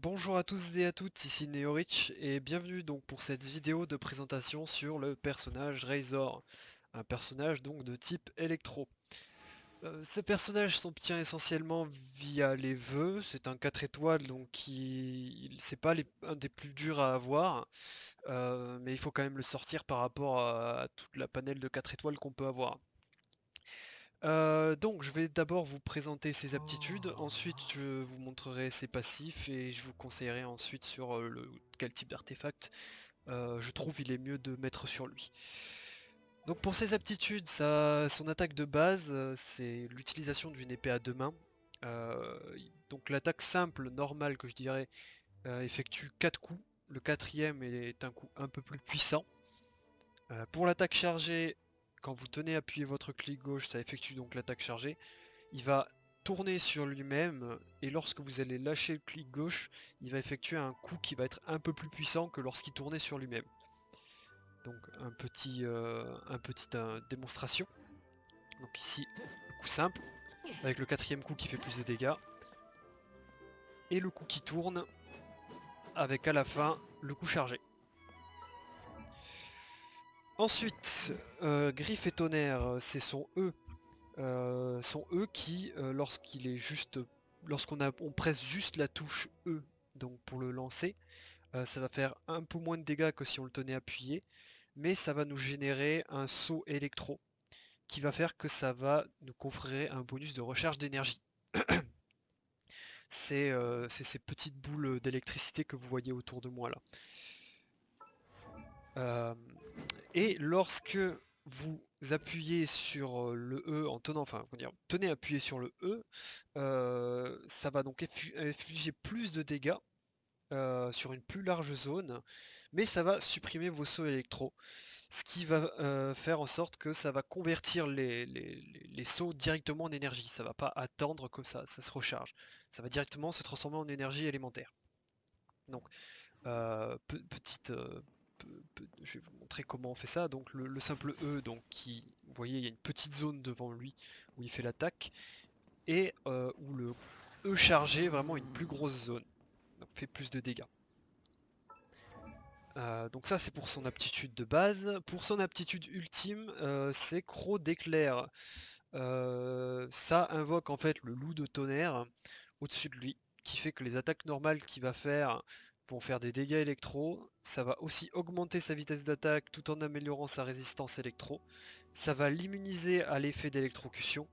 Bonjour à tous et à toutes, ici Neorich et bienvenue donc pour cette vidéo de présentation sur le personnage Razor, un personnage donc de type électro. Ce personnage s'obtient essentiellement via les vœux, c'est un 4 étoiles donc c'est pas un des plus durs à avoir, mais il faut quand même le sortir par rapport à toute la panel de 4 étoiles qu'on peut avoir. Donc je vais d'abord vous présenter ses aptitudes, ensuite je vous montrerai ses passifs et je vous conseillerai ensuite sur quel type d'artefact je trouve il est mieux de mettre sur lui. Donc pour ses aptitudes, son attaque de base, c'est l'utilisation d'une épée à deux mains. Donc l'attaque simple, normale que je dirais, effectue 4 coups. Le quatrième est un coup un peu plus puissant. Pour l'attaque chargée, quand vous tenez appuyé votre clic gauche, ça effectue donc l'attaque chargée. Il va tourner sur lui-même et lorsque vous allez lâcher le clic gauche, il va effectuer un coup qui va être un peu plus puissant que lorsqu'il tournait sur lui-même. Donc un petit démonstration. Donc ici, le coup simple, avec le quatrième coup qui fait plus de dégâts. Et le coup qui tourne, avec à la fin le coup chargé. Ensuite, Griffe et Tonnerre, c'est son E qui, lorsqu'on presse juste la touche E, donc pour le lancer, ça va faire un peu moins de dégâts que si on le tenait appuyé, mais ça va nous générer un saut électro qui va faire que ça va nous conférer un bonus de recharge d'énergie. C'est ces petites boules d'électricité que vous voyez autour de moi là. Euh, et lorsque vous appuyez sur le E en tenant, enfin, comment dire, tenez appuyé sur le E, ça va donc infliger plus de dégâts sur une plus large zone, mais ça va supprimer vos sauts électro, ce qui va faire en sorte que ça va convertir les sauts directement en énergie. Ça va pas attendre que ça se recharge. Ça va directement se transformer en énergie élémentaire. Donc, petite, je vais vous montrer comment on fait ça. Donc, le simple E, donc vous voyez, il y a une petite zone devant lui où il fait l'attaque, et où le E chargé, vraiment une plus grosse zone, donc fait plus de dégâts. Donc ça c'est pour son aptitude de base. Pour son aptitude ultime, c'est Croc d'éclair. Ça invoque en fait le loup de tonnerre au-dessus de lui, qui fait que les attaques normales qu'il va faire vont faire des dégâts électro. Ça va aussi augmenter sa vitesse d'attaque tout en améliorant sa résistance électro. Ça va l'immuniser à l'effet d'électrocution.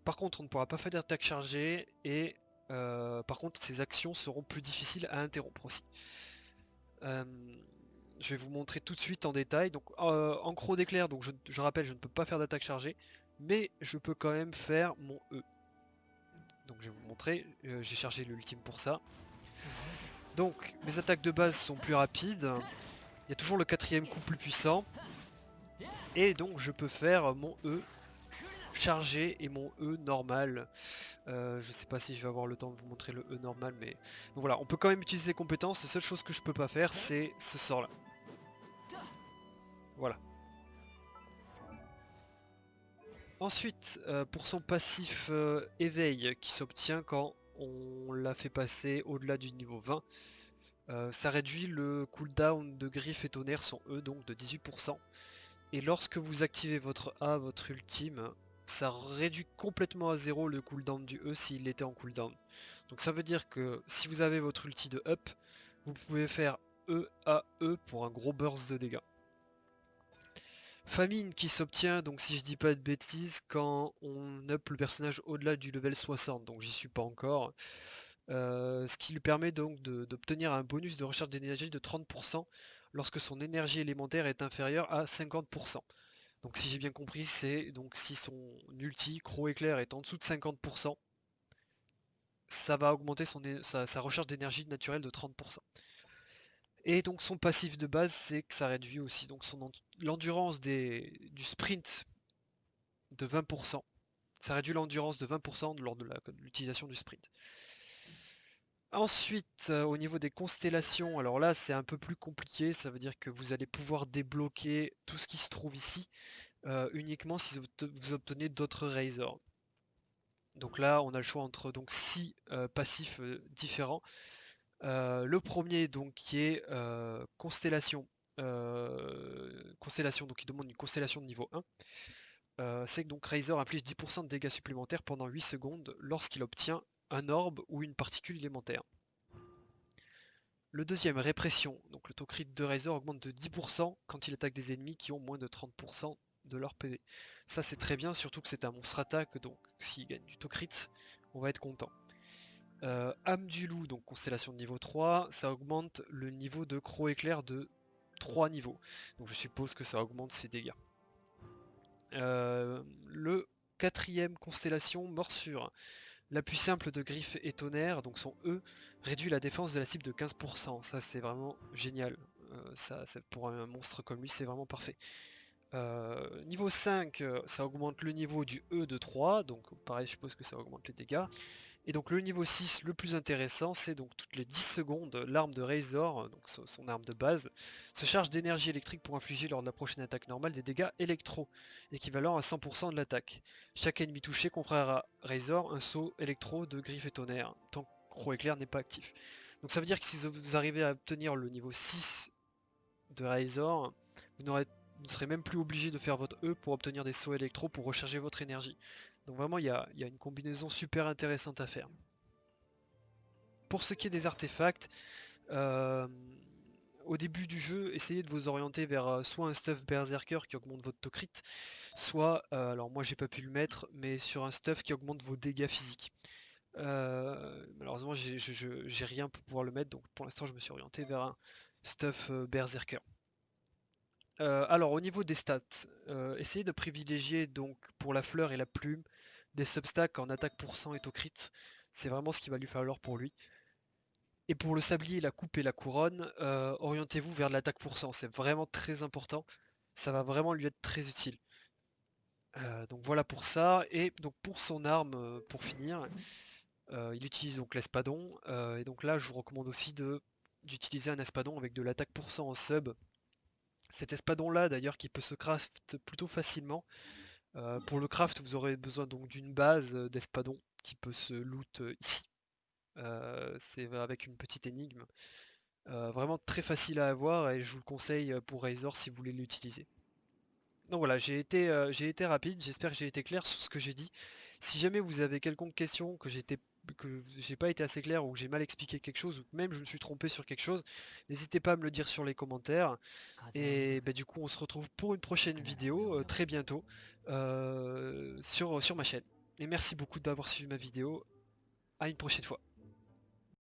Par contre, on ne pourra pas faire d'attaque chargée et par contre, ses actions seront plus difficiles à interrompre aussi. Euh, je vais vous montrer tout de suite en détail. Donc en croc d'éclair, donc je rappelle, je ne peux pas faire d'attaque chargée, mais je peux quand même faire mon E. Donc je vais vous montrer, j'ai chargé l'ultime pour ça. Donc mes attaques de base sont plus rapides, il y a toujours le quatrième coup plus puissant, et donc je peux faire mon E chargé et mon E normal. Je sais pas si je vais avoir le temps de vous montrer le E normal, mais... Donc voilà, on peut quand même utiliser ses compétences, la seule chose que je peux pas faire, c'est ce sort là. Voilà. Ensuite, pour son passif éveil qui s'obtient quand on l'a fait passer au-delà du niveau 20, ça réduit le cooldown de Griffe et Tonnerre, son E, donc de 18%. Et lorsque vous activez votre A, votre ultime, ça réduit complètement à zéro le cooldown du E s'il était en cooldown. Donc ça veut dire que si vous avez votre ulti de up, vous pouvez faire E à E pour un gros burst de dégâts. Famine qui s'obtient, donc si je dis pas de bêtises, quand on up le personnage au-delà du level 60, donc j'y suis pas encore. Ce qui lui permet donc d'obtenir un bonus de recharge d'énergie de 30% lorsque son énergie élémentaire est inférieure à 50%. Donc si j'ai bien compris, c'est donc si son ulti, Croc éclair, est en dessous de 50%, ça va augmenter sa recherche d'énergie naturelle de 30%. Et donc son passif de base, c'est que ça réduit aussi donc l'endurance du sprint de 20%. Ça réduit l'endurance de 20% lors de l'utilisation du sprint. Ensuite, au niveau des constellations, alors là c'est un peu plus compliqué, ça veut dire que vous allez pouvoir débloquer tout ce qui se trouve ici uniquement si vous obtenez d'autres Razors. Donc là on a le choix entre donc 6 passifs différents. Le premier donc qui est Constellation. Constellation, donc il demande une constellation de niveau 1. C'est que donc Razor inflige 10% de dégâts supplémentaires pendant 8 secondes lorsqu'il obtient un orbe ou une particule élémentaire. Le deuxième, Répression. Donc le taux crit de Razor augmente de 10% quand il attaque des ennemis qui ont moins de 30% de leur PV. Ça c'est très bien, surtout que c'est un monstre attaque, donc s'il gagne du taux crit, on va être content. Âme du loup, donc constellation de niveau 3, ça augmente le niveau de Croc éclair de 3 niveaux. Donc je suppose que ça augmente ses dégâts. Le quatrième, constellation Morsure. L'appui simple de Griffe et Tonnerre, donc son E, réduit la défense de la cible de 15%. Ça c'est vraiment génial. Ça, pour un monstre comme lui, c'est vraiment parfait. Niveau 5, ça augmente le niveau du E de 3, donc pareil, je suppose que ça augmente les dégâts. Et donc le niveau 6, le plus intéressant, c'est donc toutes les 10 secondes, l'arme de Razor, donc son arme de base, se charge d'énergie électrique pour infliger lors de la prochaine attaque normale des dégâts électro, équivalent à 100% de l'attaque. Chaque ennemi touché confère à Razor un saut électro de Griffe et Tonnerre, tant que Croc éclair n'est pas actif. Donc ça veut dire que si vous arrivez à obtenir le niveau 6 de Razor, vous ne serez même plus obligé de faire votre E pour obtenir des sauts électro pour recharger votre énergie. Donc vraiment, il y a une combinaison super intéressante à faire. Pour ce qui est des artefacts, euh, au début du jeu, essayez de vous orienter vers soit un stuff berserker qui augmente votre taux crit, soit, alors moi j'ai pas pu le mettre, mais sur un stuff qui augmente vos dégâts physiques. Malheureusement j'ai rien pour pouvoir le mettre, donc pour l'instant je me suis orienté vers un stuff berserker. Alors au niveau des stats, essayez de privilégier donc pour la fleur et la plume des substacks en attaque % et au crit. C'est vraiment ce qu'il va lui falloir pour lui. Et pour le sablier, la coupe et la couronne, orientez-vous vers l'attaque %. C'est vraiment très important. Ça va vraiment lui être très utile. Donc voilà pour ça. Et donc pour son arme, pour finir, il utilise donc l'espadon. Et donc là, je vous recommande aussi d'utiliser un espadon avec de l'attaque % en sub. Cet espadon-là, d'ailleurs, qui peut se craft plutôt facilement. Pour le craft, vous aurez besoin donc d'une base d'espadon qui peut se loot ici. C'est avec une petite énigme. Vraiment très facile à avoir et je vous le conseille pour Razor si vous voulez l'utiliser. Donc voilà, j'ai été rapide, j'espère que j'ai été clair sur ce que j'ai dit. Si jamais vous avez quelconque question que j'ai pas été assez clair ou que j'ai mal expliqué quelque chose ou que même je me suis trompé sur quelque chose, n'hésitez pas à me le dire sur les commentaires. Et bah, du coup, on se retrouve pour une prochaine vidéo très bientôt sur ma chaîne. Et merci beaucoup d'avoir suivi ma vidéo. À une prochaine fois.